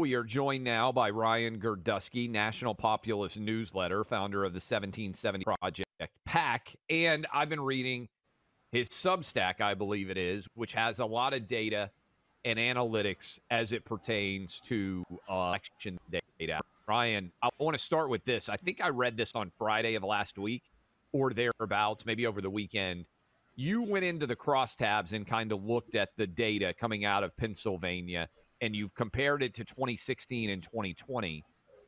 We are joined now by Ryan Girdusky, National Populist Newsletter, founder of the 1770 Project PAC. And I've been reading his Substack, I believe it is, which has a lot of data and analytics as it pertains to election data. Ryan, I want to start with this. I think I read this on Friday of last week or thereabouts, maybe over the weekend. You went into the crosstabs and kind of looked at the data coming out of Pennsylvania, and you've compared it to 2016 and 2020.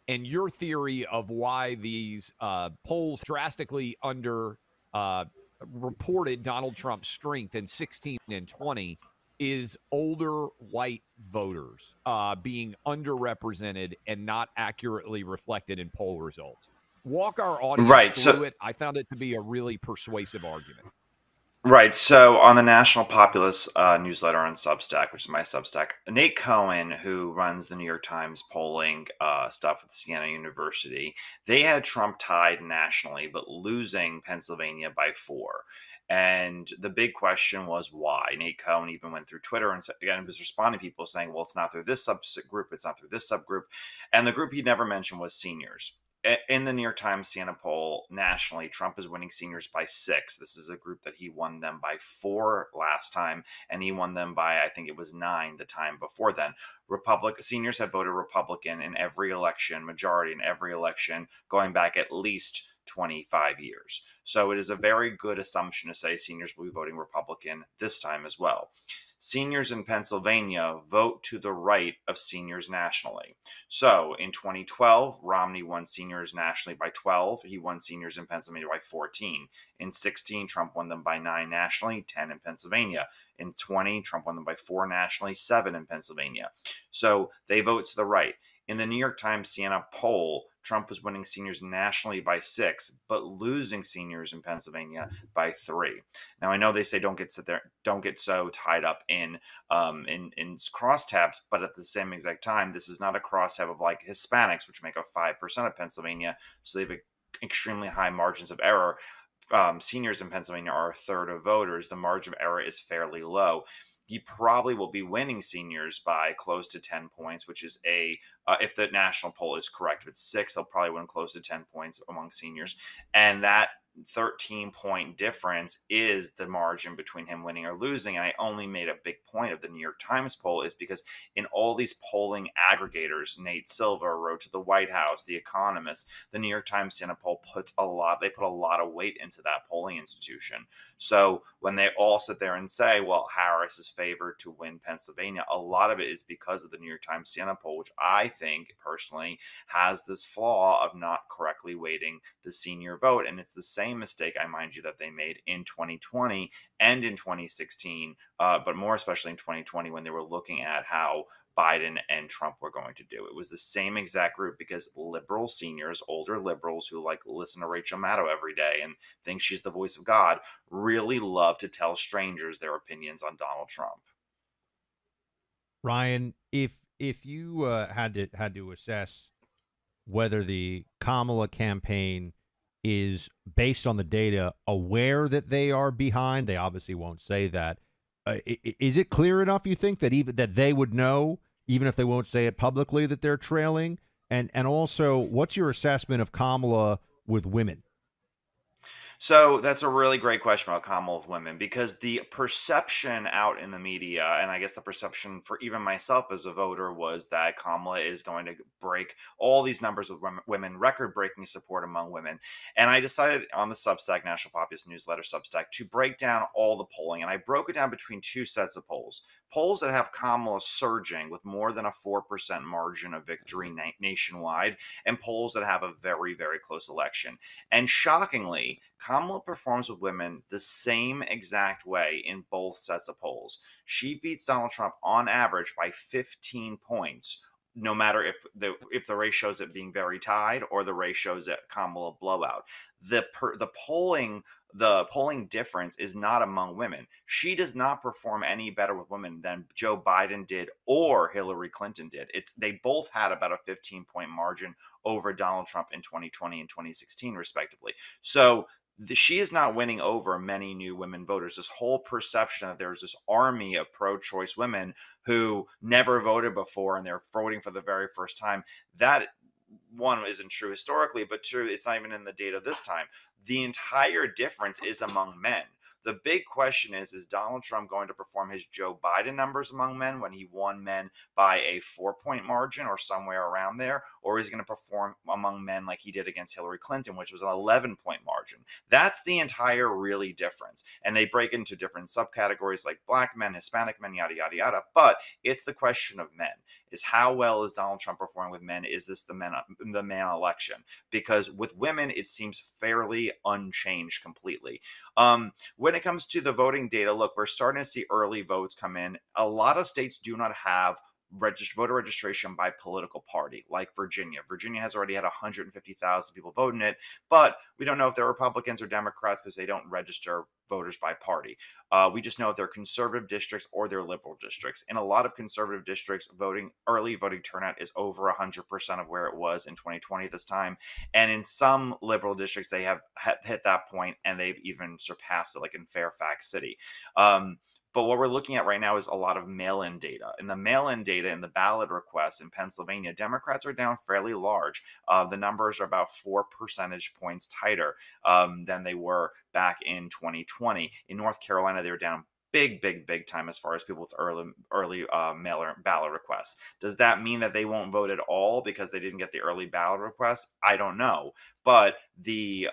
And your theory of why these polls drastically under reported Donald Trump's strength in 16 and 20 is older white voters being underrepresented and not accurately reflected in poll results. Walk our audience through it. I found it to be a really persuasive argument. Right. So on the National Populist newsletter on Substack, which is my Substack, Nate Cohen, who runs the New York Times polling stuff at Siena University, they had Trump tied nationally, but losing Pennsylvania by 4. And the big question was why. Nate Cohen even went through Twitter and again was responding to people saying, well, it's not through this subgroup, it's not through this subgroup. And the group he never mentioned was seniors. In the New York Times Siena poll nationally, Trump is winning seniors by 6. This is a group that he won them by 4 last time, and he won them by, I think it was 9 the time before then. Seniors have voted Republican in every election, majority in every election, going back at least 25 years. So it is a very good assumption to say seniors will be voting Republican this time as well. Seniors in Pennsylvania vote to the right of seniors nationally. So in 2012, Romney won seniors nationally by 12. He won seniors in Pennsylvania by 14. In 16, Trump won them by 9 nationally, 10 in Pennsylvania. In 20, Trump won them by 4 nationally, 7 in Pennsylvania. So they vote to the right. In the New York Times Siena poll, Trump was winning seniors nationally by 6, but losing seniors in Pennsylvania by 3. Now I know they say don't get so tied up in crosstabs, but at the same exact time, this is not a crosstab of like Hispanics, which make up 5% of Pennsylvania, so they have extremely high margins of error. Seniors in Pennsylvania are a third of voters. The margin of error is fairly low. He probably will be winning seniors by close to 10 points, which is if the national poll is correct. If it's 6, he'll probably win close to 10 points among seniors. And that 13-point difference is the margin between him winning or losing. And I only made a big point of the New York Times poll is because in all these polling aggregators, Nate Silver, Road to the White House, The Economist, the New York Times Siena poll put a lot of weight into that polling institution. So when they all sit there and say, well, Harris is favored to win Pennsylvania, a lot of it is because of the New York Times Siena poll, which I think personally has this flaw of not correctly weighting the senior vote. And it's the same mistake, I mind you, that they made in 2020 and in 2016, but more especially in 2020 when they were looking at how Biden and Trump were going to do. It was the same exact group because liberal seniors, older liberals who like listen to Rachel Maddow every day and think she's the voice of God, really love to tell strangers their opinions on Donald Trump. Ryan, if you had to assess whether the Kamala campaign is based on the data aware that they are behind, they obviously won't say that. Is it clear enough, you think, that they would know, even if they won't say it publicly, that they're trailing? And also, what's your assessment of Kamala with women? So that's a really great question about Kamala with women, because the perception out in the media, and I guess the perception for even myself as a voter, was that Kamala is going to break all these numbers with women, record-breaking support among women. And I decided on the Substack, National Populist Newsletter Substack, to break down all the polling. And I broke it down between 2 sets of polls. Polls that have Kamala surging with more than a 4% margin of victory nationwide, and polls that have a very, very close election. And shockingly, Kamala performs with women the same exact way in both sets of polls. She beats Donald Trump on average by 15 points, no matter if the race shows it being very tied or the race shows it Kamala blowout. The polling difference is not among women. She does not perform any better with women than Joe Biden did or Hillary Clinton did. They both had about a 15-point margin over Donald Trump in 2020 and 2016, respectively. So she is not winning over many new women voters. This whole perception that there's this army of pro-choice women who never voted before and they're voting for the very first time, that one isn't true historically, but two, it's not even in the data this time. The entire difference is among men. The big question is Donald Trump going to perform his Joe Biden numbers among men when he won men by a 4-point margin or somewhere around there? Or is he going to perform among men like he did against Hillary Clinton, which was an 11-point margin? That's the entire really difference. And they break into different subcategories like black men, Hispanic men, yada, yada, yada. But it's the question of men. Is how well is Donald Trump performing with men? Is this the man election? Because with women, it seems fairly unchanged completely. When it comes to the voting data, look, we're starting to see early votes come in. A lot of states do not have voter registration by political party, like Virginia. Virginia has already had 150,000 people vote in it, but we don't know if they're Republicans or Democrats because they don't register voters by party. We just know if they're conservative districts or they're liberal districts. In a lot of conservative districts, early voting turnout is over 100% of where it was in 2020 this time. And in some liberal districts, they have hit that point and they've even surpassed it, like in Fairfax City. But what we're looking at right now is a lot of mail-in data. In the mail-in data in the ballot requests in Pennsylvania, Democrats are down fairly large. The numbers are about 4 percentage points tighter than they were back in 2020. In North Carolina, they were down big time as far as people with early mail ballot requests. Does that mean that they won't vote at all because they didn't get the early ballot request? I don't know. But the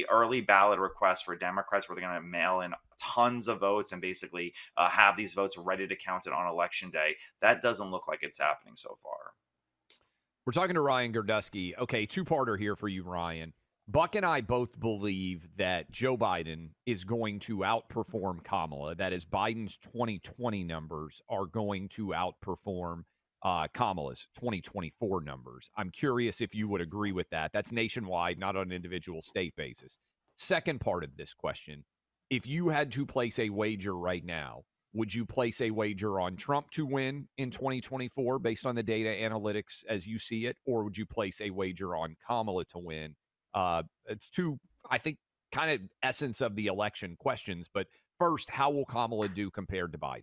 early ballot requests for Democrats where they're going to mail in tons of votes and basically have these votes ready to count it on election day, that doesn't look like it's happening so far. We're talking to Ryan Girdusky. Okay, two-parter here for you, Ryan. Buck and I both believe that Joe Biden is going to outperform Kamala. That is, Biden's 2020 numbers are going to outperform Kamala's 2024 numbers. I'm curious if you would agree with that. That's nationwide, not on an individual state basis. Second part of this question, if you had to place a wager right now, would you place a wager on Trump to win in 2024 based on the data analytics as you see it, or would you place a wager on Kamala to win? It's two, I think, kind of essence of the election questions. But first, how will Kamala do compared to Biden?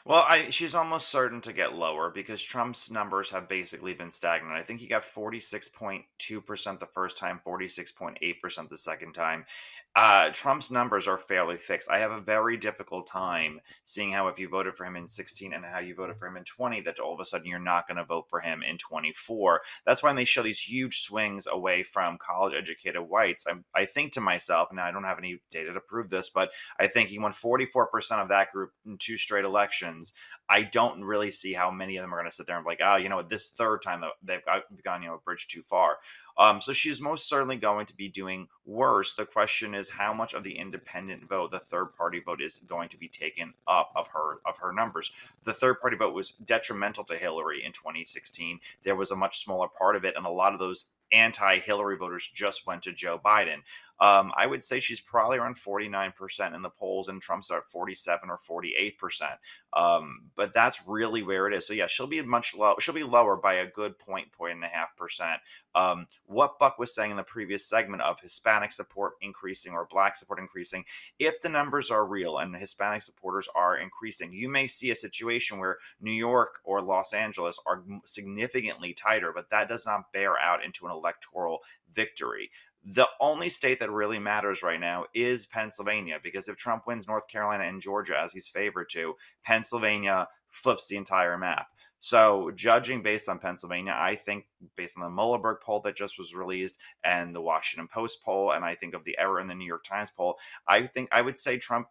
Well, she's almost certain to get lower because Trump's numbers have basically been stagnant. I think he got 46.2% the first time, 46.8% the second time. Trump's numbers are fairly fixed. I have a very difficult time seeing how if you voted for him in 16 and how you voted for him in 20, that all of a sudden you're not going to vote for him in 24. That's why they show these huge swings away from college-educated whites. I think to myself, and I don't have any data to prove this, but I think he won 44% of that group in 2 straight elections. I don't really see how many of them are going to sit there and be like, oh, this third time they've gone, a bridge too far. So she's most certainly going to be doing worse. The question is how much of the independent vote, the third party vote, is going to be taken up of her numbers. The third party vote was detrimental to Hillary in 2016. There was a much smaller part of it, and a lot of those anti-Hillary voters just went to Joe Biden. I would say she's probably around 49% in the polls, and Trump's at 47 or 48%. But that's really where it is. So yeah, she'll be she'll be lower by a good point and a half percent. What Buck was saying in the previous segment of Hispanic support increasing or Black support increasing, if the numbers are real and Hispanic supporters are increasing, you may see a situation where New York or Los Angeles are significantly tighter, but that does not bear out into an electoral victory. The only state that really matters right now is Pennsylvania, because if Trump wins North Carolina and Georgia as he's favored to, Pennsylvania flips the entire map. So judging based on Pennsylvania, I think based on the Muhlenberg poll that just was released and the Washington Post poll, and I think of the error in the New York Times poll, I would say Trump,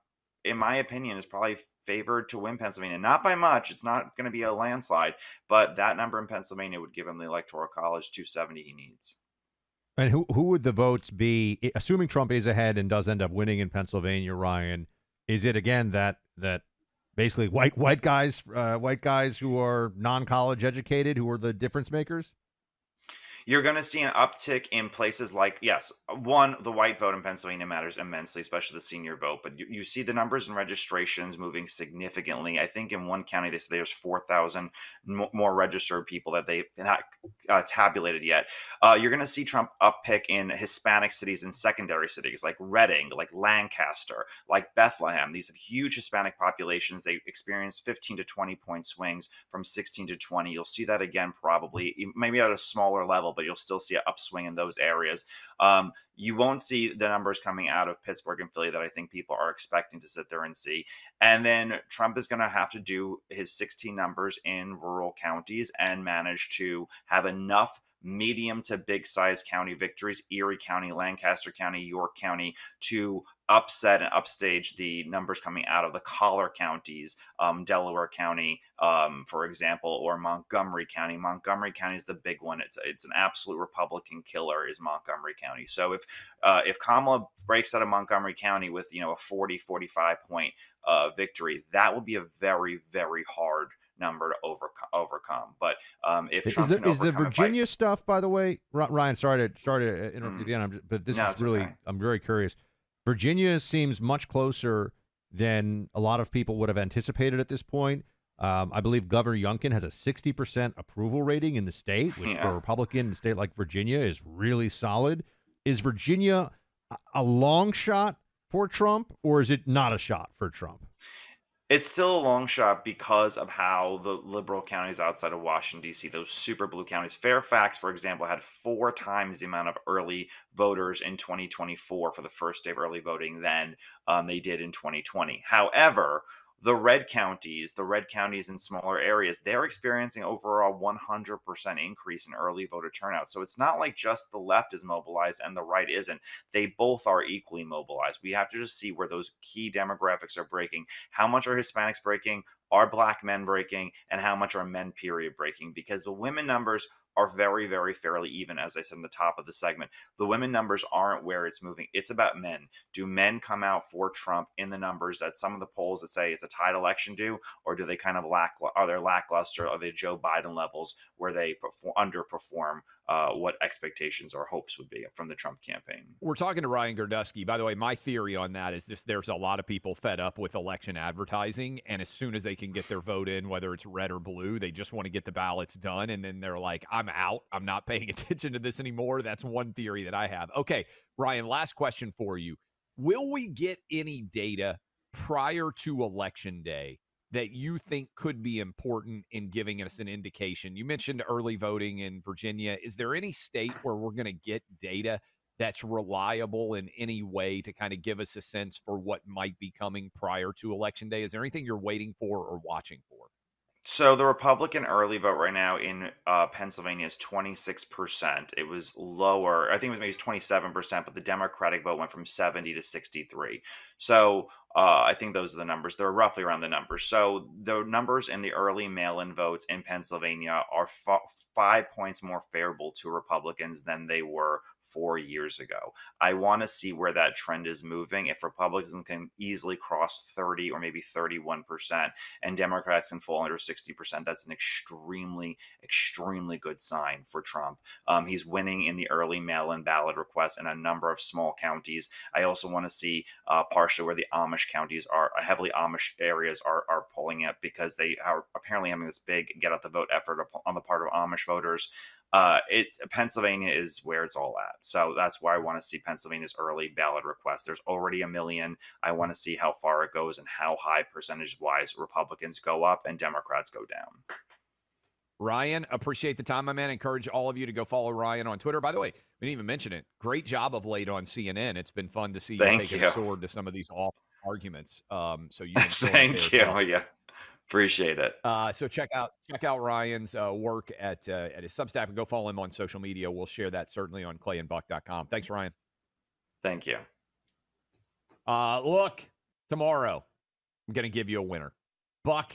in my opinion, is probably favored to win Pennsylvania. Not by much. It's not going to be a landslide, but that number in Pennsylvania would give him the Electoral College 270 he needs. And who would the votes be, assuming Trump is ahead and does end up winning in Pennsylvania, Ryan? Is it again that basically white guys who are non-college educated who are the difference makers? You're going to see an uptick in places like, yes, one, the white vote in Pennsylvania matters immensely, especially the senior vote. But you see the numbers and registrations moving significantly. I think in one county, they say there's 4,000 more registered people that they not tabulated yet. You're going to see Trump uppick in Hispanic cities and secondary cities like Reading, like Lancaster, like Bethlehem. These have huge Hispanic populations. They experience 15 to 20 point swings from 16 to 20. You'll see that again, probably maybe at a smaller level, but you'll still see an upswing in those areas. You won't see the numbers coming out of Pittsburgh and Philly that I think people are expecting to sit there and see. And then Trump is going to have to do his 16 numbers in rural counties and manage to have enough medium to big size county victories, Erie County, Lancaster County, York County, to upset and upstage the numbers coming out of the collar counties, Delaware County, for example, or Montgomery County. Montgomery County is the big one. It's an absolute Republican killer, is Montgomery County. So if Kamala breaks out of Montgomery County with a 40-45 point victory, that will be a very, very hard number to overcome. But if Trump is the Virginia stuff, by the way, Ryan, sorry to interrupt you again, but this is really, okay. I'm very curious. Virginia seems much closer than a lot of people would have anticipated at this point. I believe Governor Youngkin has a 60% approval rating in the state, which for a Republican in a state like Virginia is really solid. Is Virginia a long shot for Trump, or is it not a shot for Trump? It's still a long shot because of how the liberal counties outside of Washington, D.C., those super blue counties, Fairfax, for example, had 4 times the amount of early voters in 2024 for the first day of early voting than they did in 2020. However, the red counties in smaller areas, they're experiencing overall 100% increase in early voter turnout. So it's not like just the left is mobilized and the right isn't. They both are equally mobilized. We have to just see where those key demographics are breaking. How much are Hispanics breaking? Are Black men breaking? And how much are men period breaking? Because the women numbers are very, very fairly even, as I said in the top of the segment. The women numbers aren't where it's moving. It's about men. Do men come out for Trump in the numbers that some of the polls that say it's a tied election do, or do they kind of are they lackluster? Are they Joe Biden levels where they underperform what expectations or hopes would be from the Trump campaign? We're talking to Ryan Girdusky. By the way, my theory on that is there's a lot of people fed up with election advertising, and as soon as they can get their vote in, whether it's red or blue, they just want to get the ballots done, and then they're like, I'm out. I'm not paying attention to this anymore. That's one theory that I have. Okay, Ryan, last question for you. Will we get any data prior to Election Day that you think could be important in giving us an indication? You mentioned early voting in Virginia. Is there any state where we're going to get data that's reliable in any way to kind of give us a sense for what might be coming prior to Election Day? Is there anything you're waiting for or watching for? So the Republican early vote right now in Pennsylvania is 26%. It was lower. I think it was maybe 27%, but the Democratic vote went from 70 to 63. So I think those are the numbers. They're roughly around the numbers. So the numbers in the early mail-in votes in Pennsylvania are 5 points more favorable to Republicans than they were 4 years ago. I want to see where that trend is moving. If Republicans can easily cross 30 or maybe 31% and Democrats can fall under 60%, that's an extremely, extremely good sign for Trump. He's winning in the early mail-in ballot requests in a number of small counties. I also want to see partially where the Amish counties are, heavily Amish areas are polling it, because they are apparently having this big get out the vote effort on the part of Amish voters. Pennsylvania is where it's all at. So that's why I want to see Pennsylvania's early ballot request. There's already 1 million. I want to see how far it goes and how high percentage-wise Republicans go up and Democrats go down. Ryan, appreciate the time, my man. Encourage all of you to go follow Ryan on Twitter. By the way, we didn't even mention it. Great job of late on CNN. It's been fun to see you taking a sword to some of these awful arguments. So you thank you. Yeah. Appreciate it. So check out Ryan's work at his Substack and go follow him on social media. We'll share that certainly on clayandbuck.com. Thanks, Ryan. Thank you. Look, tomorrow I'm going to give you a winner. Buck,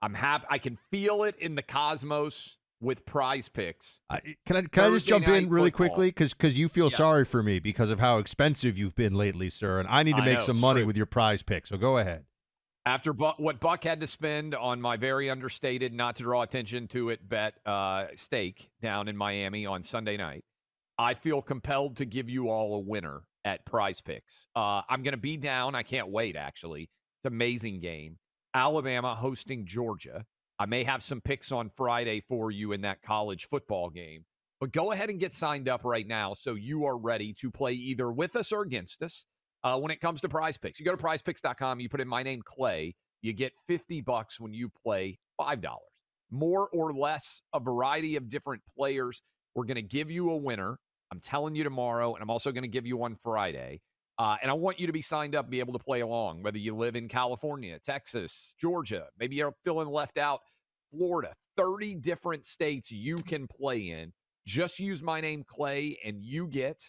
I'm happy. I can feel it in the cosmos with Prize Picks. Can I just jump in really quickly? Because you feel sorry for me because of how expensive you've been lately, sir, and I need to make some money with your Prize Picks. So go ahead. After what Buck had to spend on my very understated, not to draw attention to it, bet stake down in Miami on Sunday night, I feel compelled to give you all a winner at Prize Picks. I'm going to be down. I can't wait, actually. It's an amazing game. Alabama hosting Georgia. I may have some picks on Friday for you in that college football game. But go ahead and get signed up right now so you are ready to play either with us or against us when it comes to Prize Picks. You go to prizepicks.com, you put in my name, Clay, you get $50 when you play $5. More or less, a variety of different players. We're going to give you a winner. I'm telling you tomorrow, and I'm also going to give you one Friday. And I want you to be signed up and be able to play along, whether you live in California, Texas, Georgia, maybe you're feeling left out, Florida, 30 different states you can play in. Just use my name, Clay, and you get